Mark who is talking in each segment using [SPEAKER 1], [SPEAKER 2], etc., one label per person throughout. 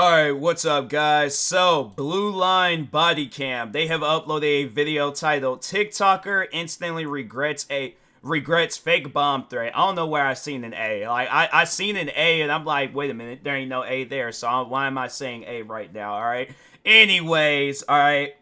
[SPEAKER 1] Alright, what's up guys? So, Blue Line Body Cam, they have uploaded a video titled TikToker instantly regrets fake bomb threat. I don't know where I seen an A. Like I seen an A and I'm like, wait a minute, there ain't no A there, so why am I saying A right now? Alright. Anyways, alright.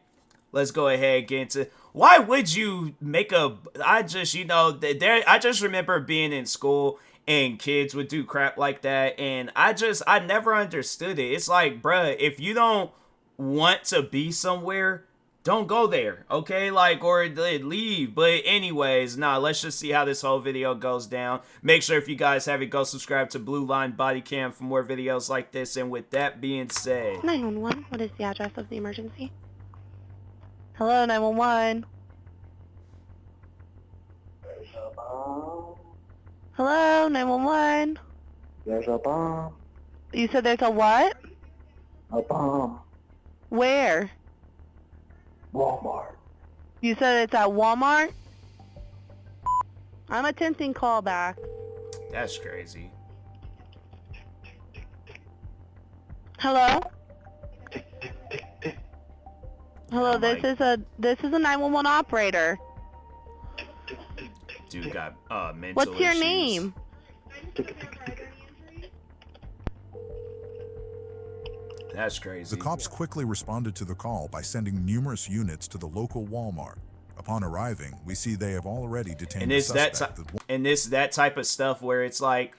[SPEAKER 1] Let's go ahead and get into why would you make a I just I just remember being in school and kids would do crap like that, and I never understood it. It's like, bruh, if you don't want to be somewhere, don't go there, okay? Like, or leave. But anyways, nah, let's just see how this whole video goes down. Make sure if you guys haven't, go subscribe to Blue Line Body Cam for more videos like this. And with that being said,
[SPEAKER 2] 911, what is the address of the emergency? Hello, 911. Hello, 911.
[SPEAKER 3] There's a bomb.
[SPEAKER 2] You said there's a what?
[SPEAKER 3] A bomb.
[SPEAKER 2] Where?
[SPEAKER 3] Walmart.
[SPEAKER 2] You said it's at Walmart? I'm attempting callback.
[SPEAKER 1] that's crazy.
[SPEAKER 2] Hello? Hello,
[SPEAKER 1] Oh
[SPEAKER 2] this
[SPEAKER 1] my-
[SPEAKER 2] is a 911 operator.
[SPEAKER 1] Dude got mental
[SPEAKER 2] What's your
[SPEAKER 1] issues.
[SPEAKER 2] name?
[SPEAKER 1] That's crazy.
[SPEAKER 4] The cops quickly responded to the call by sending numerous units to the local Walmart. Upon arriving, we see they have already detained
[SPEAKER 1] And
[SPEAKER 4] the
[SPEAKER 1] it's that
[SPEAKER 4] suspect.
[SPEAKER 1] and this that type of stuff where it's like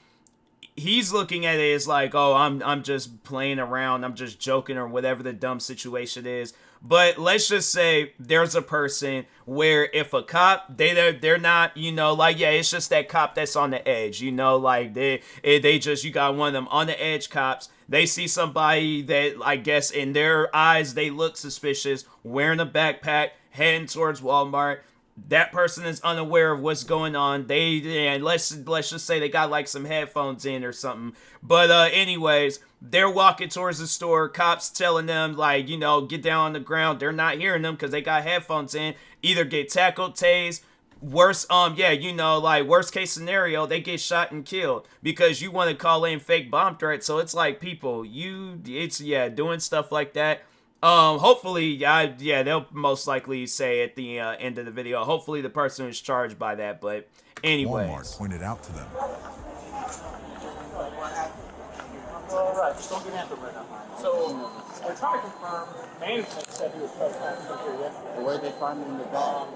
[SPEAKER 1] he's looking at it as like, oh, I'm just playing around, I'm just joking or whatever the dumb situation is. But let's just say there's a person where if a cop, they're not, like, yeah, it's just that cop that's on the edge, like they just, you got one of them on the edge cops. They see somebody that I guess in their eyes, they look suspicious, wearing a backpack, heading towards Walmart. That person is unaware of what's going on. Let's just say they got like some headphones in or something. But anyways, they're walking towards the store. Cops telling them like, get down on the ground. They're not hearing them because they got headphones in. Either get tackled, tased. Worst case scenario, they get shot and killed because you want to call in fake bomb threats. So it's like people, doing stuff like that. Hopefully, they'll most likely say at the end of the video, hopefully the person is charged by that, but anyways.
[SPEAKER 4] Walmart pointed out to them.
[SPEAKER 5] Alright, just don't get hampered right now. So, we're trying to confirm, management said he was trespassing here yesterday.
[SPEAKER 3] Where'd they find him in the back?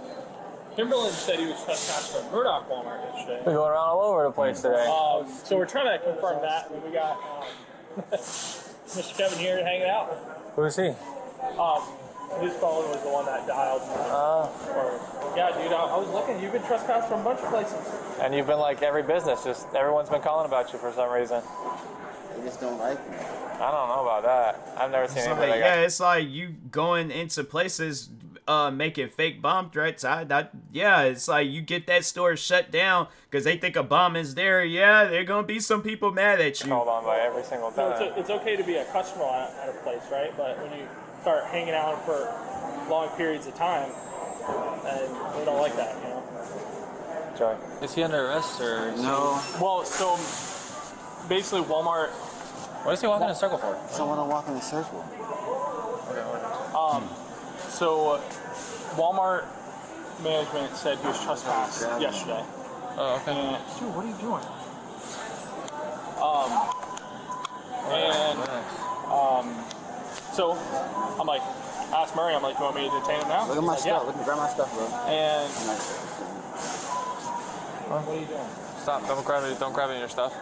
[SPEAKER 5] Kimberlin said he was trespassing at Murdoch Walmart yesterday.
[SPEAKER 6] We're going around all over the place today.
[SPEAKER 5] So we're trying to confirm that, and we got Mr. Kevin here hanging out.
[SPEAKER 6] Who's he?
[SPEAKER 5] His phone was the one that dialed. Yeah, dude, I was looking. You've been trespassed from a bunch of places.
[SPEAKER 6] And you've been like every business, just everyone's been calling about you for some reason.
[SPEAKER 3] They just don't like me.
[SPEAKER 6] I don't know about that. I've never seen
[SPEAKER 1] It's
[SPEAKER 6] anything
[SPEAKER 1] like,
[SPEAKER 6] like that.
[SPEAKER 1] it's like you going into places making fake bomb threats. It's like you get that store shut down because they think a bomb is there. Yeah, there gonna be some people mad at you.
[SPEAKER 6] Called on by every single
[SPEAKER 5] So
[SPEAKER 6] time.
[SPEAKER 5] it's okay to be a customer at a place, right? But when you start hanging out for long periods of time, and we don't like that,
[SPEAKER 6] Joy.
[SPEAKER 7] Is he under arrest or?
[SPEAKER 3] No.
[SPEAKER 5] Well, so basically Walmart,
[SPEAKER 6] What is he walking in a circle for?
[SPEAKER 3] Someone to walk in a circle.
[SPEAKER 5] so Walmart management said he was trespassed yesterday.
[SPEAKER 7] Oh, okay.
[SPEAKER 5] And, dude, what are you doing? So I'm like, ask Murray, I'm like, you want me to detain him now?
[SPEAKER 3] Look at my
[SPEAKER 5] He's
[SPEAKER 3] stuff.
[SPEAKER 5] like,
[SPEAKER 3] Look at grab my stuff, bro.
[SPEAKER 5] yeah. And
[SPEAKER 3] I'm like,
[SPEAKER 5] what are you doing?
[SPEAKER 7] Stop! Don't grab it. Don't grab any of your stuff.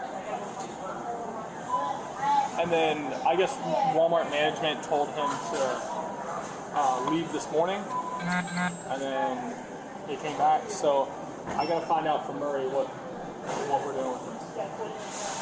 [SPEAKER 5] And then I guess Walmart management told him to leave this morning, and then he came back. So I gotta find out from Murray what we're doing with him.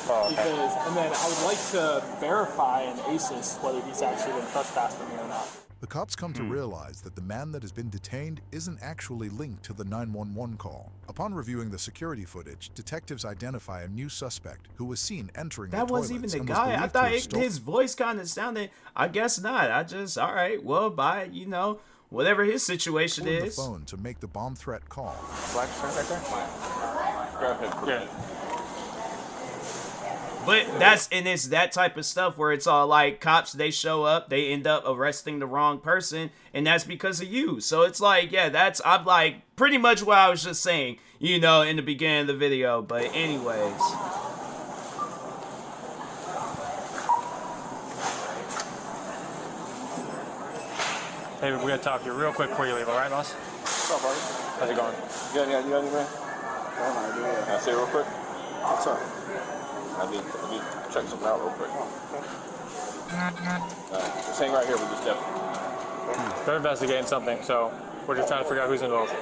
[SPEAKER 6] Oh, okay.
[SPEAKER 5] And then I would like to verify an ASIS whether he's actually been trespassing me or not.
[SPEAKER 4] The cops come to realize that the man that has been detained isn't actually linked to the 911 call. Upon reviewing the security footage, detectives identify a new suspect who was seen entering the
[SPEAKER 1] That wasn't even
[SPEAKER 4] toilets
[SPEAKER 1] the
[SPEAKER 4] and was
[SPEAKER 1] guy. I
[SPEAKER 4] believed to
[SPEAKER 1] thought
[SPEAKER 4] have stolen-
[SPEAKER 1] his voice kind of sounded. I guess not. All right. Well, bye. Whatever his situation
[SPEAKER 4] pulled the
[SPEAKER 1] is.
[SPEAKER 4] phone to make the bomb threat call.
[SPEAKER 6] Black shirt right there?
[SPEAKER 5] Yeah.
[SPEAKER 1] But it's that type of stuff where it's all like cops, they show up, they end up arresting the wrong person, and that's because of you. So it's like, yeah, I'm like pretty much what I was just saying, you know, in the beginning of the video. But anyways.
[SPEAKER 6] Hey, we gotta talk to you real quick before you leave, all right, boss?
[SPEAKER 3] What's up, buddy?
[SPEAKER 6] How's it going?
[SPEAKER 3] You got anything? Can I say real quick? What's up? I need to check something out real quick. Just hang right here with this deputy.
[SPEAKER 6] They're investigating something, so we're just trying to figure out who's involved.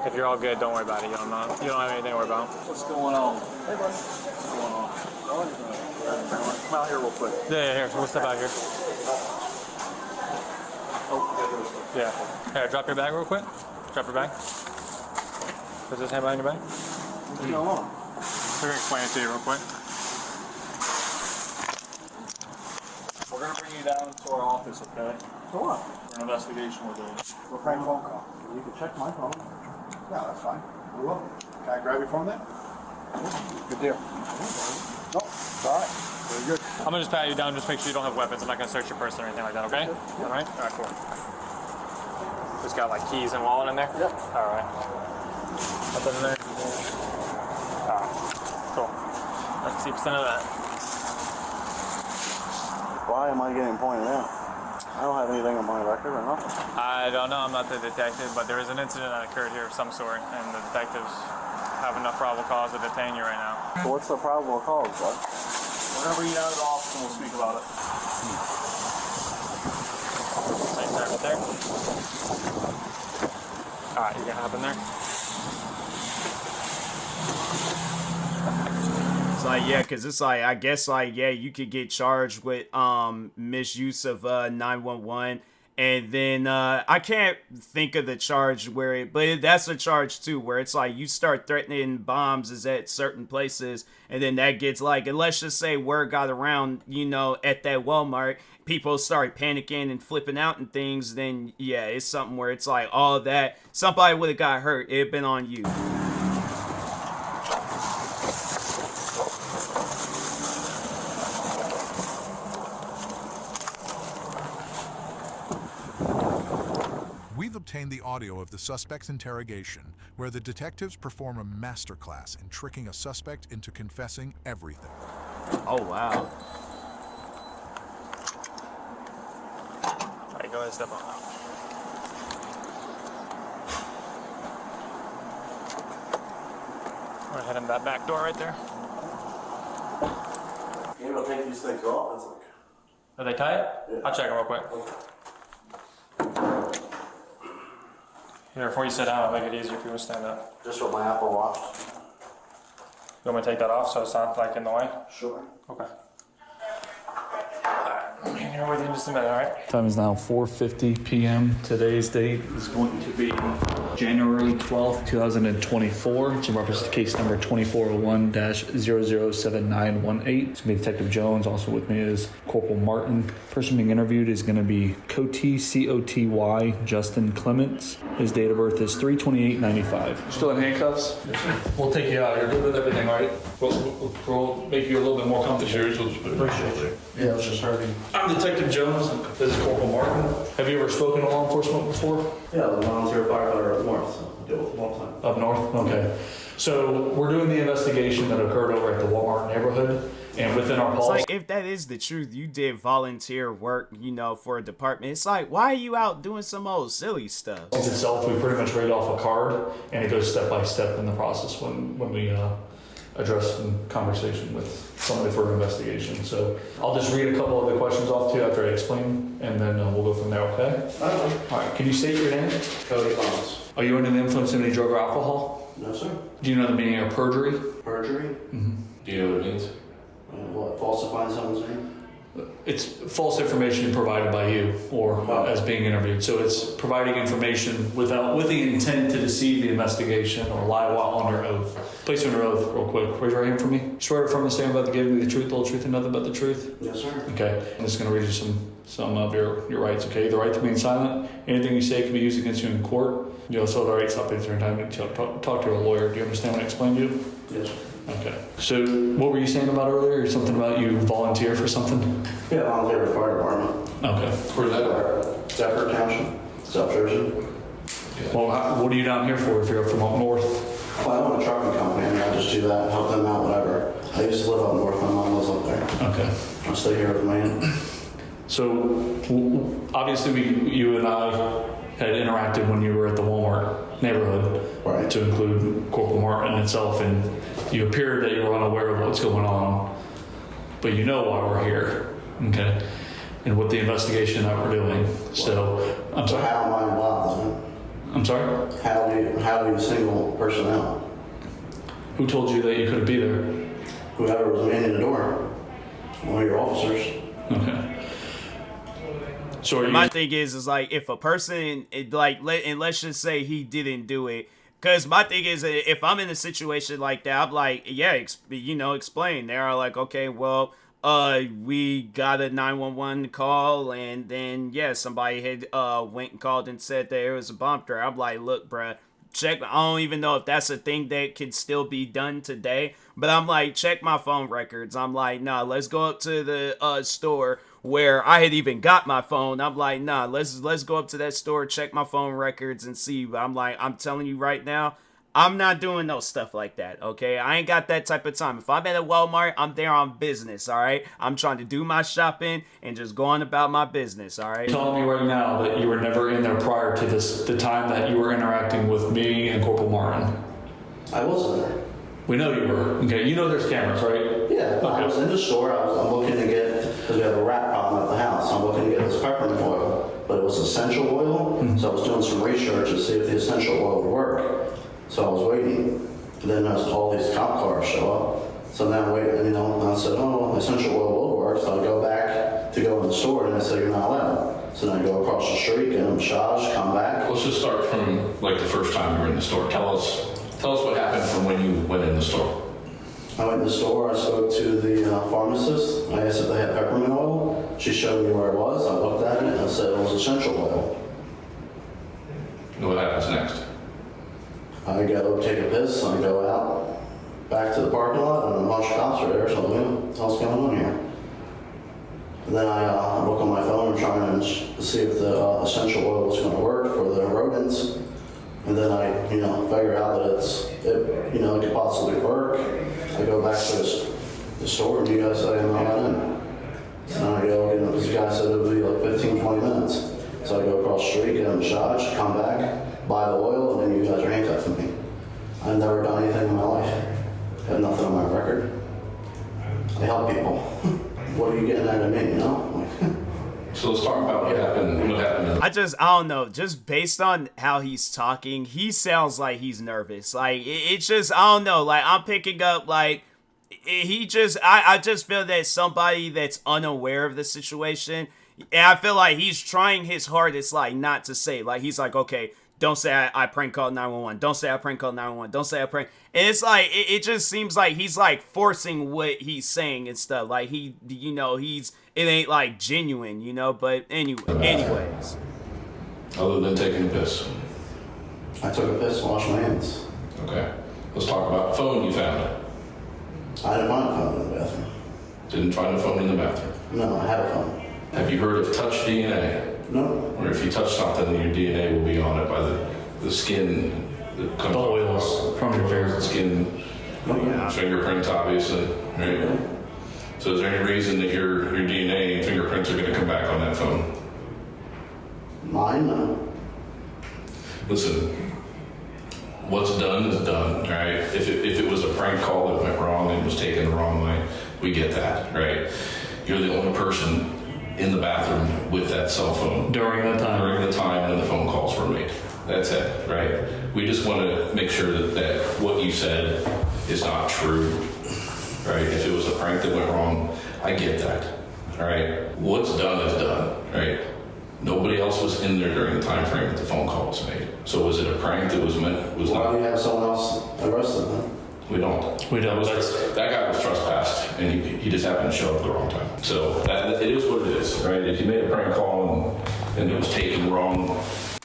[SPEAKER 6] If you're all good, don't worry about it. You don't have anything to worry about.
[SPEAKER 3] What's going on? Hey, buddy. What's going on? Come out here real quick.
[SPEAKER 6] Yeah, here. We'll step out here. Yeah. Here, drop your bag real quick. Drop your bag. Put this hand behind your bag.
[SPEAKER 3] What's going on?
[SPEAKER 6] We're gonna explain it to you real quick.
[SPEAKER 5] We're gonna bring you down to our office, okay?
[SPEAKER 3] For what?
[SPEAKER 5] For an investigation we're doing.
[SPEAKER 3] We're prank phone call. You can check my phone. Yeah, that's fine. We will. Can I grab your phone then? Good deal. No, it's all right. Very good.
[SPEAKER 6] I'm gonna just pat you down, just make sure you don't have weapons. I'm not gonna search your person or anything like that, okay? All right? All right, cool. Just got like keys and wallet in there?
[SPEAKER 3] Yep.
[SPEAKER 6] All right. Nothing in there? All right. Cool. Let's see percent of that.
[SPEAKER 3] Why am I getting pointed out? I don't have anything on my record or nothing.
[SPEAKER 6] I don't know, I'm not the detective, but there is an incident that occurred here of some sort, and the detectives have enough probable cause to detain you right now.
[SPEAKER 3] So what's the probable cause, bud?
[SPEAKER 5] We're gonna bring you down to the office and we'll speak about it.
[SPEAKER 6] Same time right there. Alright, you gonna hop in there?
[SPEAKER 1] It's like, yeah, because it's like, I guess, like, yeah, you could get charged with misuse of 911. And then I can't think of the charge but that's a charge too, where it's like you start threatening bombs is at certain places. And then that gets like, and let's just say word got around, you know, at that Walmart, people start panicking and flipping out and things. Then, yeah, it's something where it's like all that. Somebody would have got hurt. It'd been on you.
[SPEAKER 4] We've obtained the audio of the suspect's interrogation, where the detectives perform a masterclass in tricking a suspect into confessing everything.
[SPEAKER 1] Oh, wow.
[SPEAKER 6] All right, go ahead and step on out. We're heading that back door right there.
[SPEAKER 3] You able to take these things off? It's like...
[SPEAKER 6] Are they tight?
[SPEAKER 3] Yeah.
[SPEAKER 6] I'll check them real quick. Here, before you sit down, I'll make it easier for you to stand up.
[SPEAKER 3] Just for my Apple Watch.
[SPEAKER 6] You want me to take that off so it's not like in the way?
[SPEAKER 3] Sure.
[SPEAKER 6] Okay. I'll be here with you in just a minute, all right?
[SPEAKER 8] Time is now 4:50 p.m. Today's date is going to be January 12th, 2024. It's in reference to case number 2401-007918. It's going to be Detective Jones. Also with me is Corporal Martin. Person being interviewed is going to be Coty, C-O-T-Y, Justin Clements. His date of birth is 3/28/95. Still in handcuffs? Yes, sir. We'll take you out. You're good with everything, right? We'll make you a little bit more comfortable. Appreciate you. Yeah, I was just hurting. I'm Detective Jones. This is Corporal Martin. Have you ever spoken to law enforcement before?
[SPEAKER 9] Yeah, the volunteer firefighter up north, so I deal with them all the time.
[SPEAKER 8] Up north? Okay. So we're doing the investigation that occurred over at the Walmart neighborhood, and within our
[SPEAKER 1] It's
[SPEAKER 8] policy.
[SPEAKER 1] like, if that is the truth, you did volunteer work, you know, for a department. It's like, why are you out doing some old silly stuff?
[SPEAKER 8] Itself, we pretty much read off a card, and it goes step by step in the process when we address in conversation with somebody for an investigation. So I'll just read a couple of the questions off to you after I explain, and then we'll go from there, okay? All right, can you state your name?
[SPEAKER 9] Cody Thomas.
[SPEAKER 8] Are you under the influence of any drug or alcohol?
[SPEAKER 9] No, sir.
[SPEAKER 8] Do you know the meaning of perjury?
[SPEAKER 9] Perjury?
[SPEAKER 8] Mm-hmm.
[SPEAKER 9] Do you know what it means? What, falsifying someone's name?
[SPEAKER 8] It's false information provided by you or as being interviewed. So it's providing information with the intent to deceive the investigation or lie while under oath. Place you under oath real quick. Raise your hand for me. Swear from the stand about to give me the truth, the whole truth, and nothing but the truth.
[SPEAKER 9] Yes, sir.
[SPEAKER 8] Okay. I'm just going to read you some of your rights. Okay. The right to remain silent. Anything you say can be used against you in court. You also have the right to stop answering time to talk to a lawyer. Do you understand what I explained to you?
[SPEAKER 9] Yes, sir.
[SPEAKER 8] Okay. So what were you saying about earlier? Something about you volunteer for something?
[SPEAKER 9] Yeah, volunteer with the fire department.
[SPEAKER 8] Okay.
[SPEAKER 7] Where's that at?
[SPEAKER 9] Stafford Township, South Jersey.
[SPEAKER 8] Well, what are you down here for if you're from up north?
[SPEAKER 9] Well, I own a trucking company. I mean, I just do that, help them out, whatever. I used to live up north. My mom lives up there.
[SPEAKER 8] Okay.
[SPEAKER 9] I stay here with man.
[SPEAKER 8] So obviously you and I had interacted when you were at the Walmart neighborhood,
[SPEAKER 9] Right.
[SPEAKER 8] to include Corporal Martin itself, and you appeared that you were unaware of what's going on, but you know why we're here, okay? And what the investigation that we're doing. So, I'm
[SPEAKER 9] So
[SPEAKER 8] sorry.
[SPEAKER 9] how am I involved in it?
[SPEAKER 8] I'm sorry?
[SPEAKER 9] How do you single personnel?
[SPEAKER 8] Who told you that you couldn't be there?
[SPEAKER 9] Whoever was manning the door. One of your officers.
[SPEAKER 8] Okay. So are you...
[SPEAKER 1] My thing is like if a person and let's just say he didn't do it, because my thing is if I'm in a situation like that, I'm like, yeah, explain. They're like, okay, well, we got a 911 call, and then somebody had went and called and said there was a bomb threat. I'm like, look, bruh, check. I don't even know if that's a thing that can still be done today, but I'm like, check my phone records. I'm like, nah, let's go up to the store where I had even got my phone. I'm like, nah, let's go up to that store, check my phone records and see. But I'm like, I'm telling you right now, I'm not doing no stuff like that, okay? I ain't got that type of time. If I'm at a Walmart, I'm there on business, all right? I'm trying to do my shopping and just going about my business, all right?
[SPEAKER 8] You're telling me right now that you were never in there prior to the time that you were interacting with me and Corporal Martin?
[SPEAKER 9] I wasn't there.
[SPEAKER 8] We know you were. Okay, you know there's cameras, right?
[SPEAKER 9] Yeah, I was in the store. I'm looking to get, because we have a rat problem at the house, I'm looking to get this peppermint oil, but it was essential oil, so I was doing some research to see if the essential oil would work. So I was waiting. Then all these cop cars show up. So now I wait, and I said, oh, essential oil will work. So I go back to go in the store, and they say, you're not allowed. So then I go across the street, get them charged, come back.
[SPEAKER 10] Let's just start from like the first time you were in the store. Tell us what happened from when you went in the store.
[SPEAKER 9] I went in the store, I spoke to the pharmacist. I asked if they had peppermint oil. She showed me where it was. I looked at it, and it said it was essential oil.
[SPEAKER 10] And what happens next?
[SPEAKER 9] I go take a piss, I go out back to the parking lot, and a bunch of cops are there, so I'm like, what the hell's going on here? And then I look on my phone and trying to see if the essential oil was going to work for the rodents. And then I, figure out that it could possibly work. I go back to the store, and you guys say I'm not in. And I go, because the guy said it would be like 15, 20 minutes. So I go across the street, get them charged, come back, buy the oil, and then you guys are handcuffing me. I've never done anything in my life. I have nothing on my record. I help people. What are you getting at me,
[SPEAKER 10] So let's talk about what happened.
[SPEAKER 1] I don't know. Just based on how he's talking, he sounds like he's nervous. Like, it's just, I don't know. Like, I'm picking up, like, I just feel that somebody that's unaware of the situation, and I feel like he's trying his hardest, like, not to say. Like, he's like, okay, don't say I prank called 911. Don't say I prank called 911. Don't say I prank. And it's like, it just seems like he's, like, forcing what he's saying and stuff. Like, it ain't, like, genuine, But anyways.
[SPEAKER 10] Other than taking a piss.
[SPEAKER 9] I took a piss, washed my hands.
[SPEAKER 10] Okay. Let's talk about the phone you found.
[SPEAKER 9] I didn't find a phone in the bathroom.
[SPEAKER 10] Didn't find a phone in the bathroom?
[SPEAKER 9] No, I had a phone.
[SPEAKER 10] Have you heard of touch DNA?
[SPEAKER 9] No.
[SPEAKER 10] Or if you touch something, your DNA will be on it by the skin that comes
[SPEAKER 8] The oils from your favorite
[SPEAKER 10] skin, fingerprints, obviously. Right? So is there any reason that your DNA and fingerprints are going to come back on that phone?
[SPEAKER 9] Mine, no.
[SPEAKER 10] Listen, what's done is done, right? If it was a prank call that went wrong and was taken the wrong way, we get that, right? You're the only person in the bathroom with that cell phone
[SPEAKER 8] during the
[SPEAKER 10] time when the phone calls were made. That's it, right? We just want to make sure that what you said is not true, right? If it was a prank that went wrong, I get that, all right? What's done is done, right? Nobody else was in there during the time frame that the phone call was made. So was it a prank that was
[SPEAKER 9] Why
[SPEAKER 10] not?
[SPEAKER 9] do you have someone else arrested then?
[SPEAKER 10] We don't. That guy was trespassed, and he just happened to show up at the wrong time. So it is what it is, right? If you made a prank call and it was taken wrong,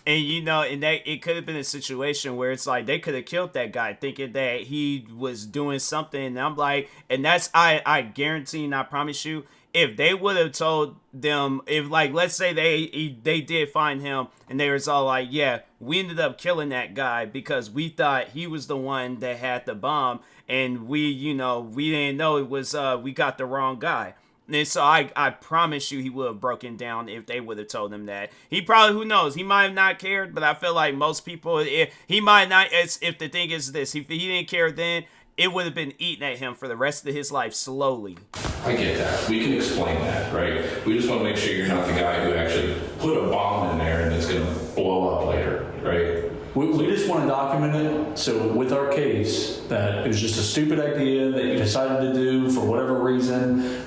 [SPEAKER 1] And and that it could have been a situation where it's like they could have killed that guy thinking that he was doing something. And I'm like, and that's I guarantee and I promise you, if they would have told them, if like let's say they did find him and they was all like, yeah, we ended up killing that guy because we thought he was the one that had the bomb, and we didn't know it was we got the wrong guy. And so I promise you he would have broken down if they would have told him that. He probably, who knows, he might have not cared, but I feel like most people, he might not, if the thing is this, if he didn't care then, it would have been eating at him for the rest of his life slowly.
[SPEAKER 10] I get that. We can explain that, right? We just want to make sure you're not the guy who actually put a bomb in there and it's going to blow up later, right?
[SPEAKER 8] We just want to document it, so with our case, that it was just a stupid idea that you decided to do for whatever reason.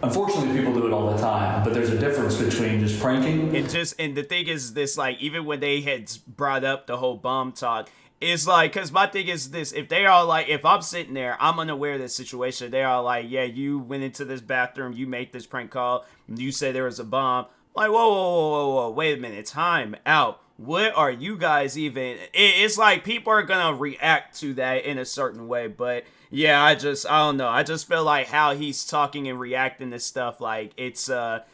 [SPEAKER 8] Unfortunately, people do it all the time, but there's a difference between just pranking.
[SPEAKER 1] And the thing is this, like, even when they had brought up the whole bomb talk, it's like, because my thing is this, if they are like, if I'm sitting there, I'm unaware of this situation, they are like, yeah, you went into this bathroom, you made this prank call, you said there was a bomb. I'm like, whoa, wait a minute, time out. What are you guys even? It's like people are gonna react to that in a certain way, but yeah, I don't know. I just feel like how he's talking and reacting to stuff, like it's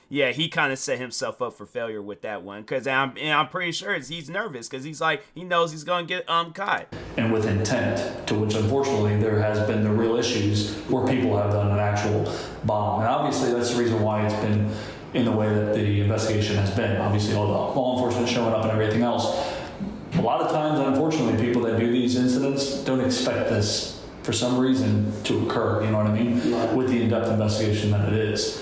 [SPEAKER 1] yeah, he kind of set himself up for failure with that one, because I'm pretty sure he's nervous because he's like, he knows he's gonna get caught.
[SPEAKER 8] And with intent, to which unfortunately there has been the real issues where people have done an actual bomb, and obviously that's the reason why it's been in the way that the investigation has been. Obviously, all the law enforcement showing up and everything else. A lot of times, unfortunately, people that do these incidents don't expect this for some reason to occur, you know what I mean? Right. With the in-depth investigation that it is.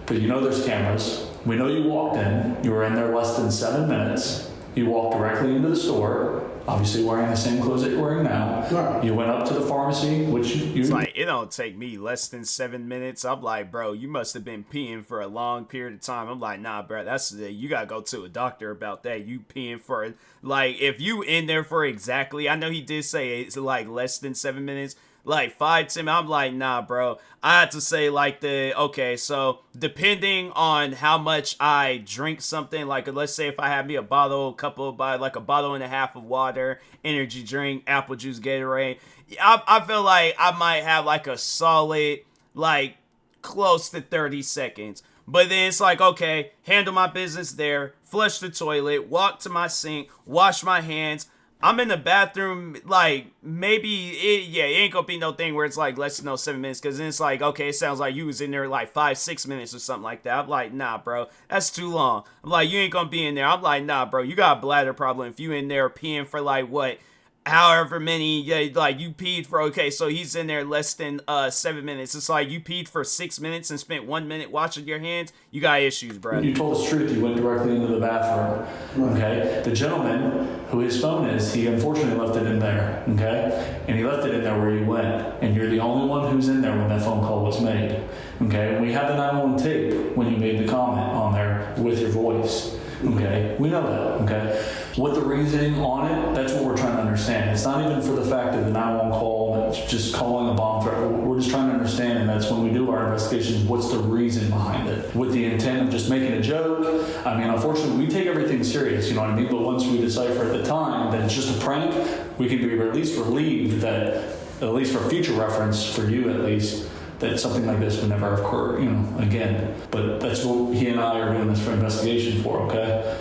[SPEAKER 8] But there's cameras. We know you walked in. You were in there less than 7 minutes. You walked directly into the store, obviously wearing the same clothes that you're wearing now. Right. You went up to the pharmacy, which you...
[SPEAKER 1] It's like, it don't take me less than 7 minutes. I'm like, bro, you must have been peeing for a long period of time. I'm like, nah, bro, you gotta go to a doctor about that. You peeing for, like, if you in there for exactly, I know he did say it's like less than 7 minutes, like 5-10. I'm like, nah, bro. I had to say like okay, so depending on how much I drink something, like let's say if I have me a bottle and a half of water, energy drink, apple juice, Gatorade, I feel like I might have like a solid, like close to 30 seconds. But then it's like, okay, handle my business there, flush the toilet, walk to my sink, wash my hands. I'm in the bathroom, like, maybe, it ain't gonna be no thing where it's like less than 7 minutes, because then it's like, okay, it sounds like you was in there like 5-6 minutes or something like that. I'm like, nah, bro, that's too long. I'm like, you ain't gonna be in there. I'm like, nah, bro, you got a bladder problem if you in there peeing for like, what, however many, like you peed for, okay, so he's in there less than 7 minutes. It's like you peed for 6 minutes and spent 1 minute washing your hands. You got issues, bro.
[SPEAKER 8] You told us the truth. You went directly into the bathroom. Okay. The gentleman who his phone is, he unfortunately left it in there. Okay. And he left it in there where you went. And you're the only one who's in there when that phone call was made. Okay. And we have the 911 tape when you made the comment on there with your voice. Okay, we know that, okay? What the reasoning on it, that's what we're trying to understand. It's not even for the fact of the 911 call, that's just calling a bomb threat. We're just trying to understand, and that's when we do our investigations, what's the reason behind it? With the intent of just making a joke. I mean, unfortunately, we take everything serious, you know what I mean? But once we decipher at the time that it's just a prank, we can be at least relieved that, at least for future reference, for you at least, that something like this would never occur, again. But that's what he and I are doing this for investigation for, okay?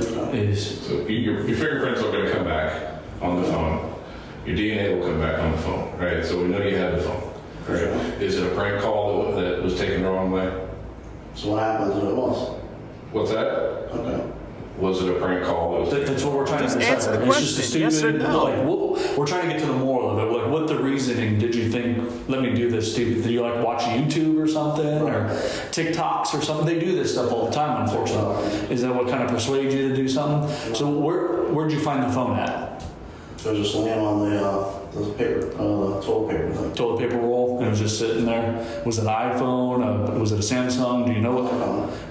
[SPEAKER 10] So your fingerprints are going to come back on the phone. Your DNA will come back on the phone, right? So we know you had the phone, right? Is it a prank call that was taken the wrong way?
[SPEAKER 9] So what happens if it was?
[SPEAKER 10] What's that?
[SPEAKER 9] Okay.
[SPEAKER 10] Was it a prank call?
[SPEAKER 8] That's what we're trying to decide.
[SPEAKER 1] Answer the question. Yes or no?
[SPEAKER 8] Like, we're trying to get to the moral of it. Like, what the reasoning did you think? Let me do this stupid. Did you like watch YouTube or something, or TikToks or something? They do this stuff all the time. Unfortunately, is that what kind of persuaded you to do something? So where'd you find the phone at?
[SPEAKER 9] So just laying on the paper, toilet paper thing.
[SPEAKER 8] Toilet paper roll, and it was just sitting there. Was it an iPhone? Was it a Samsung? Do you know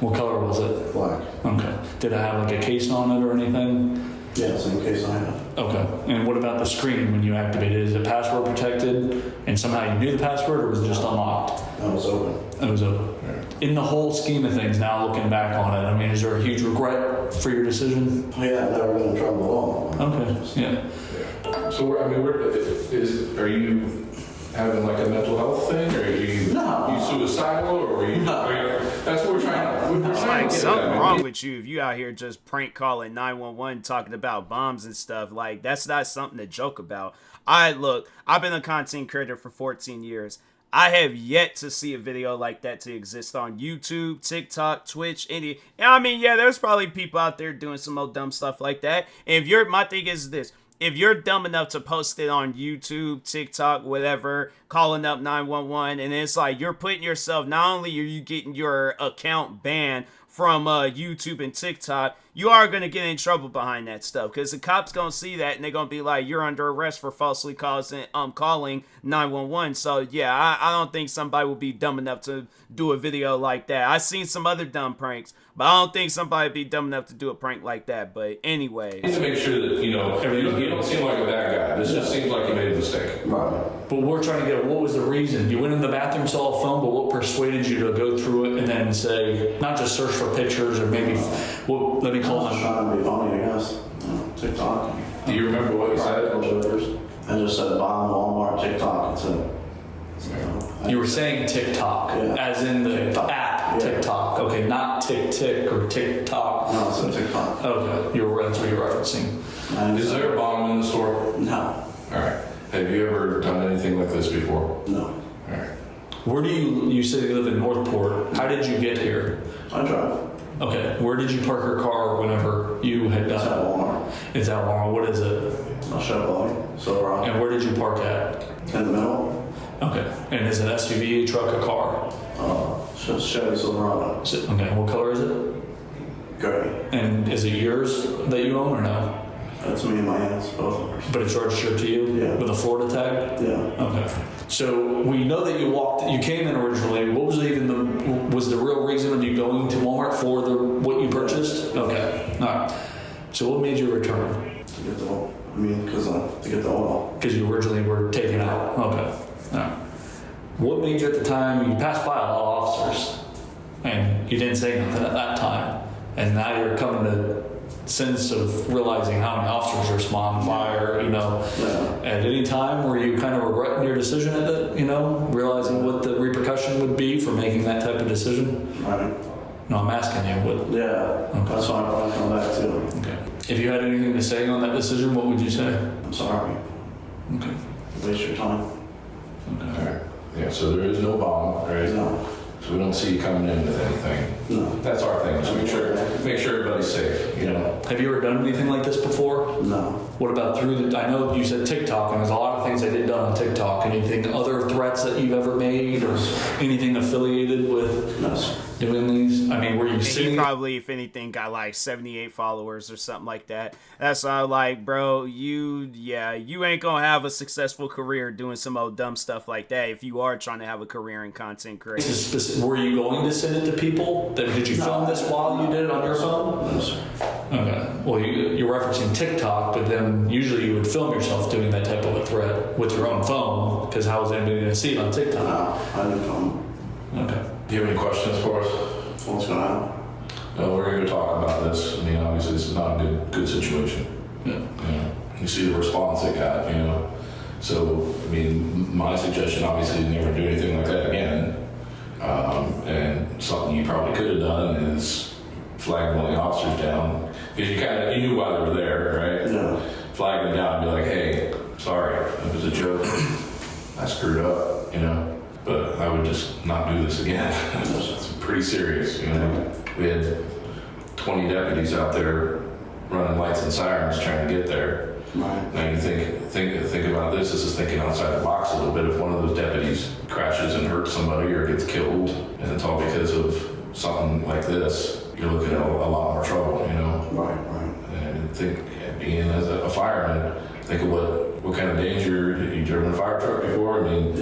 [SPEAKER 8] what color was it?
[SPEAKER 9] Black.
[SPEAKER 8] Okay. Did it have like a case on it or anything?
[SPEAKER 9] Yeah, same case I have.
[SPEAKER 8] Okay. And what about the screen when you activated it? Is it password protected, and somehow you knew the password, or was it just unlocked?
[SPEAKER 9] It was open.
[SPEAKER 8] It was open.
[SPEAKER 9] Yeah.
[SPEAKER 8] In the whole scheme of things, now looking back on it, I mean, is there a huge regret for your decision?
[SPEAKER 9] Yeah, I've never been in trouble at all.
[SPEAKER 8] Okay, yeah.
[SPEAKER 10] So, are you having like a mental health thing, or are you suicidal, or are you? That's what we're trying. We're trying
[SPEAKER 1] Like
[SPEAKER 10] to get
[SPEAKER 1] something
[SPEAKER 10] at.
[SPEAKER 1] wrong with you if you out here just prank calling 911 talking about bombs and stuff. Like that's not something to joke about. I've been a content creator for 14 years. I have yet to see a video like that to exist on YouTube, TikTok, Twitch, there's probably people out there doing some old dumb stuff like that. And my thing is this. If you're dumb enough to post it on YouTube, TikTok, whatever, calling up 911, and it's like you're putting yourself, not only are you getting your account banned from YouTube and TikTok, you are going to get in trouble behind that stuff because the cops going to see that and they're going to be like, you're under arrest for falsely calling 911. So, yeah, I don't think somebody will be dumb enough to do a video like that. I've seen some other dumb pranks, but I don't think somebody would be dumb enough to do a prank like that. But anyway.
[SPEAKER 10] To make sure that, you don't seem like a bad guy. This just seems like you made a mistake.
[SPEAKER 9] Right.
[SPEAKER 8] But we're trying to get, what was the reason? You went in the bathroom, saw a phone, but what persuaded you to go through it and then say, not just search for pictures or maybe, let me call
[SPEAKER 9] I'm trying to be funny, I guess. TikTok.
[SPEAKER 10] Do you remember what you said?
[SPEAKER 9] I just said bomb, Walmart, TikTok. It's
[SPEAKER 8] You were saying TikTok, as in the
[SPEAKER 9] TikTok.
[SPEAKER 8] app TikTok. Okay, not Tick or TikTok.
[SPEAKER 9] No, it's a TikTok.
[SPEAKER 8] Okay, that's what you're referencing.
[SPEAKER 10] Is there a bomb in the store?
[SPEAKER 9] No.
[SPEAKER 10] All right. Have you ever done anything like this before?
[SPEAKER 9] No.
[SPEAKER 10] All right.
[SPEAKER 8] Where do you said you live in Northport. How did you get here?
[SPEAKER 9] I drive.
[SPEAKER 8] Okay, where did you park your car whenever you had
[SPEAKER 9] It's at
[SPEAKER 8] done it?
[SPEAKER 9] Walmart.
[SPEAKER 8] It's at Walmart. What is it?
[SPEAKER 9] A Chevrolet. Silverado.
[SPEAKER 8] And where did you park at?
[SPEAKER 9] In the middle.
[SPEAKER 8] Okay, and is it an SUV, truck, a car?
[SPEAKER 9] Chevy Silverado.
[SPEAKER 8] Okay, what color is it?
[SPEAKER 9] Gray.
[SPEAKER 8] And is it yours that you own or no?
[SPEAKER 9] That's me and my aunts, both of us.
[SPEAKER 8] But it's registered to you?
[SPEAKER 9] Yeah.
[SPEAKER 8] With a Florida tag?
[SPEAKER 9] Yeah.
[SPEAKER 8] Okay. So we know that you came in originally. What was was the real reason of you going to Walmart for what you purchased? Okay. All right. So what made you return?
[SPEAKER 9] To get the oil. To get the oil.
[SPEAKER 8] Because you originally were taken out. Okay. All right. What made you at the time, you passed by a lot of officers and you didn't say nothing at that time. And now you're coming to sense of realizing how many officers are spawned fire, at any time were you kind of regretting your decision at that, realizing what the repercussion would be for making that type of decision?
[SPEAKER 9] Right.
[SPEAKER 8] No, I'm asking you what.
[SPEAKER 9] Yeah.
[SPEAKER 8] Okay.
[SPEAKER 9] That's why I'm probably coming back too.
[SPEAKER 8] Okay. If you had anything to say on that decision, what would you say?
[SPEAKER 9] I'm sorry.
[SPEAKER 8] Okay.
[SPEAKER 9] Waste your time.
[SPEAKER 10] All right. Yeah, so there is no bomb, right?
[SPEAKER 9] No.
[SPEAKER 10] So we don't see you coming in with anything.
[SPEAKER 9] No.
[SPEAKER 10] That's our thing. Just make sure everybody's safe,
[SPEAKER 8] Have you ever done anything like this before?
[SPEAKER 9] No.
[SPEAKER 8] What about I know you said TikTok, and there's a lot of things I did done on TikTok. Anything, other threats that you've ever made or anything affiliated with doing these? I mean, were you sitting?
[SPEAKER 1] He probably, if anything, got like 78 followers or something like that. That's why I'm like, bro, you ain't gonna have a successful career doing some old dumb stuff like that if you are trying to have a career in content creation.
[SPEAKER 8] Were you going to send it to people? Did you film this while you did it on your phone?
[SPEAKER 9] No, sir.
[SPEAKER 8] Okay. Well, you're referencing TikTok, but then usually you would film yourself doing that type of a threat with your own phone, because how is anybody going to see it on TikTok?
[SPEAKER 9] No, I didn't film.
[SPEAKER 8] Okay.
[SPEAKER 10] Do you have any questions for us?
[SPEAKER 9] What's going on?
[SPEAKER 10] No, we're going to talk about this. I mean, obviously, this is not a good situation.
[SPEAKER 8] Yeah.
[SPEAKER 10] You see the response it got, So, I mean, my suggestion, obviously, is never do anything like that again. And something you probably could have done is flag one of the officers down, because you knew why they were there, right?
[SPEAKER 9] Yeah.
[SPEAKER 10] Flag them down and be like, hey, sorry, it was a joke. I screwed up, But I would just not do this again. It's pretty serious, We had 20 deputies out there running lights and sirens trying to get there.
[SPEAKER 9] Right.
[SPEAKER 10] Now you think about this. This is thinking outside the box a little bit. If one of those deputies crashes and hurts somebody or gets killed, and it's all because of something like this, you're looking at a lot more trouble,
[SPEAKER 9] Right.
[SPEAKER 10] And think, being as a fireman, think of what kind of danger. You've driven a fire truck before. I mean,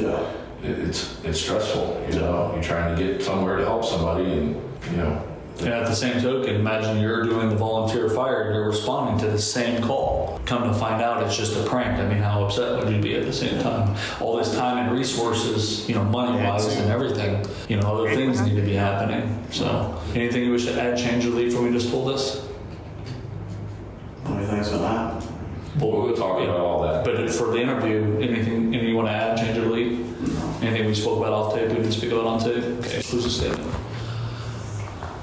[SPEAKER 10] it's stressful. You're trying to get somewhere to help somebody, and
[SPEAKER 8] And at the same token, imagine you're doing the volunteer fire and you're responding to the same call. Come to find out it's just a prank. I mean, how upset would you be at the same time? All this time and resources, money-wise and everything, other things need to be happening. So, anything you wish to add, change, or leave from what we just told us?
[SPEAKER 9] What do you think's gonna happen?
[SPEAKER 10] We'll talk about all that.
[SPEAKER 8] But for the interview, anything you want to add, change, or leave? Anything we spoke about off tape, we didn't speak about on tape? Okay, close the statement.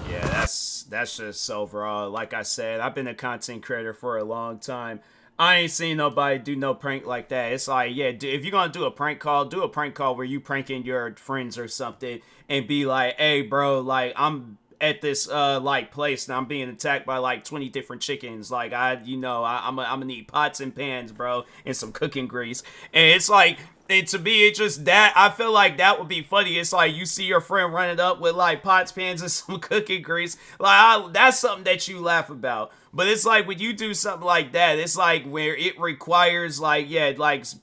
[SPEAKER 1] Yeah, that's just overall. Like I said, I've been a content creator for a long time. I ain't seen nobody do no prank like that. It's like, yeah, if you're gonna do a prank call where you pranking your friends or something and be like, hey, bro, like, I'm at this place and I'm being attacked by like 20 different chickens. Like, I'm gonna need pots and pans, bro, and some cooking grease. And it's like, and to me, it's just that I feel like that would be funny. It's like you see your friend running up with like pots, pans, and some cooking grease. Like, that's something that you laugh about. But it's like when you do something like that, it's like where it requires like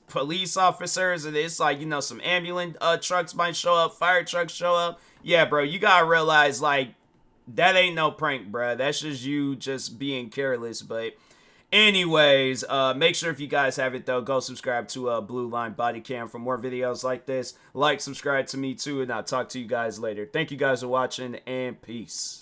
[SPEAKER 1] police officers, and it's like some ambulance trucks might show up, fire trucks show up. Yeah, bro, you gotta realize like that ain't no prank, bro. That's just you just being careless. But anyways, make sure if you guys have it though, go subscribe to Blue Line Body Cam for more videos like this. Like, subscribe to me too, and I'll talk to you guys later. Thank you guys for watching, and peace.